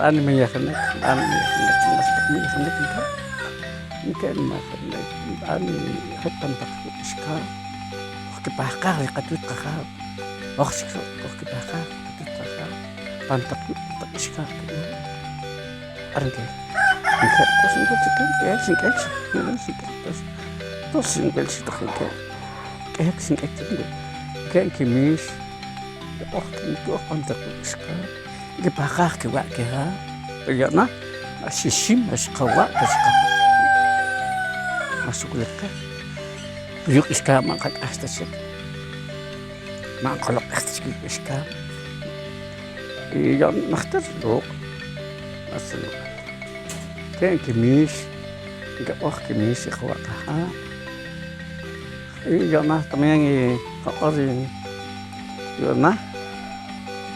أنا ما يخنق أنا ما يخنق نصدق ما يخنق أنت ما يخنق أنا حتى نطق إشكال وقت بحقار يقتل قخاب وقت بحقار قتل قخاب بنطق إشكال أرنكل إنك بس نقول تكلم سنقل تدخل كهك سنقل كان كميش وقت نقول بنطق إشكال بحقار كواء كها بيانا الشيم أشقاء أشقاء masuk leka yuk iska mangkat astasik mangkolok astasik iska iya nakhtar lok aslo kan kemis enggak wah kemis ikhwa kaha iya nah temengi qarin iya nah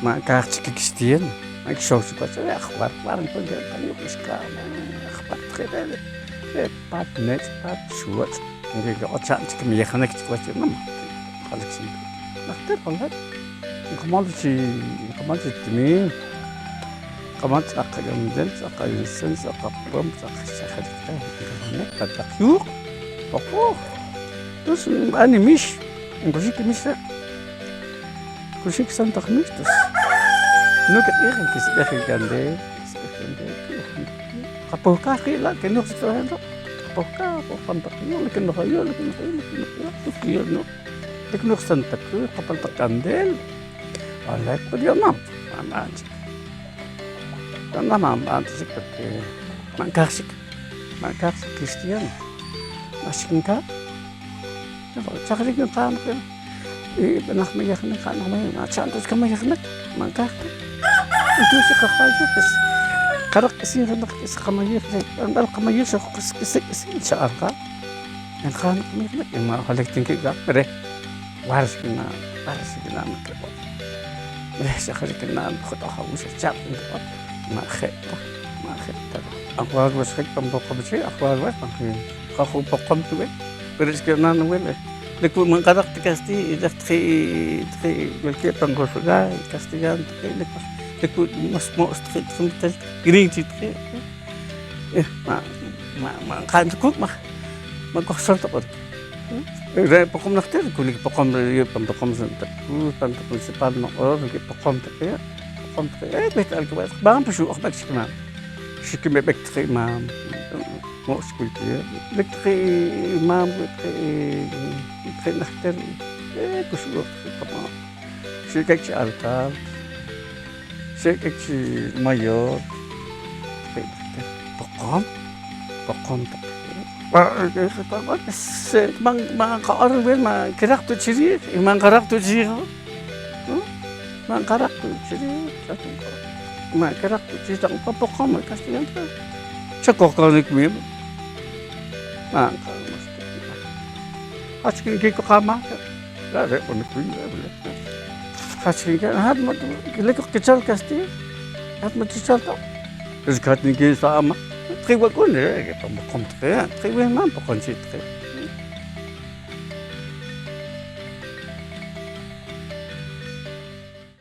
maka cikikistien mak show sipat akhbar barang pengen yuk iska akhbar khair pat net pat short ngi ga ochan tik mi yakhana kit kwati nam khalik sin nakhtar qalat kamal timi kamal aqam dan aqal sin aqam sakhadta nek taqyuq oqo dus ani mish ngoji kimisa kushik san takhmis dus nukat irin kis dakhil gande Apakah kila kena sesuatu? Apakah pantak ni? Kena kaya, kena no. Kena santak tu, kapal takandel. Alek pada nam, mana aja. Karena nam anti seperti mangkasik Kristian, masih enggak. Cakap dengan kan, benak mayat ni kan namanya, macam tu kami mayat mangkak. Itu sih kakak tu. Karak isi hendak isi kamayir, andal kamayir sok isi insyaallah. Yang kan kamayir yang mau halik tinggi gak mereh. Waris kena mereka. Mereh sekali kena kota haus cak untuk makheta. Aku harus sekali pembokam sih, aku harus makin. Aku pokam tu beres kena nuel. Lekuk mengkarak dikasih, tri belki penggosugai, kastian tri lekuk. Lekuk mas mau strik sebentar green citri, kan cukup mah kosong tak ada. Pokok nak ter, kulit pokok dari pokok sebentar, pokok sepan nak orang lagi pokok ter, betul tu bang. Bang persu aku sikit bebek ter mam, mau sekolah dia, bebek ter mam, ter nak ter, persu apa? Sikit altar. Saya mayor, pokok tak. Mang orang ber mang kerak tu ciri, mang kerak tu ciri, mang kerak tu ciri, mang kerak tu ciri tak apa pokok mang kasih yang tu. Cakap kau ni kau mang kalau mesti. Asyik kita kamar, dah repot ni kau boleh. Kasih kan, had mat lekuk kecil kasih, had mat kecil tak. Terus kat ni kita sama, triwa kun ni, kita bukan triwa, triwa mana bukan sih triwa.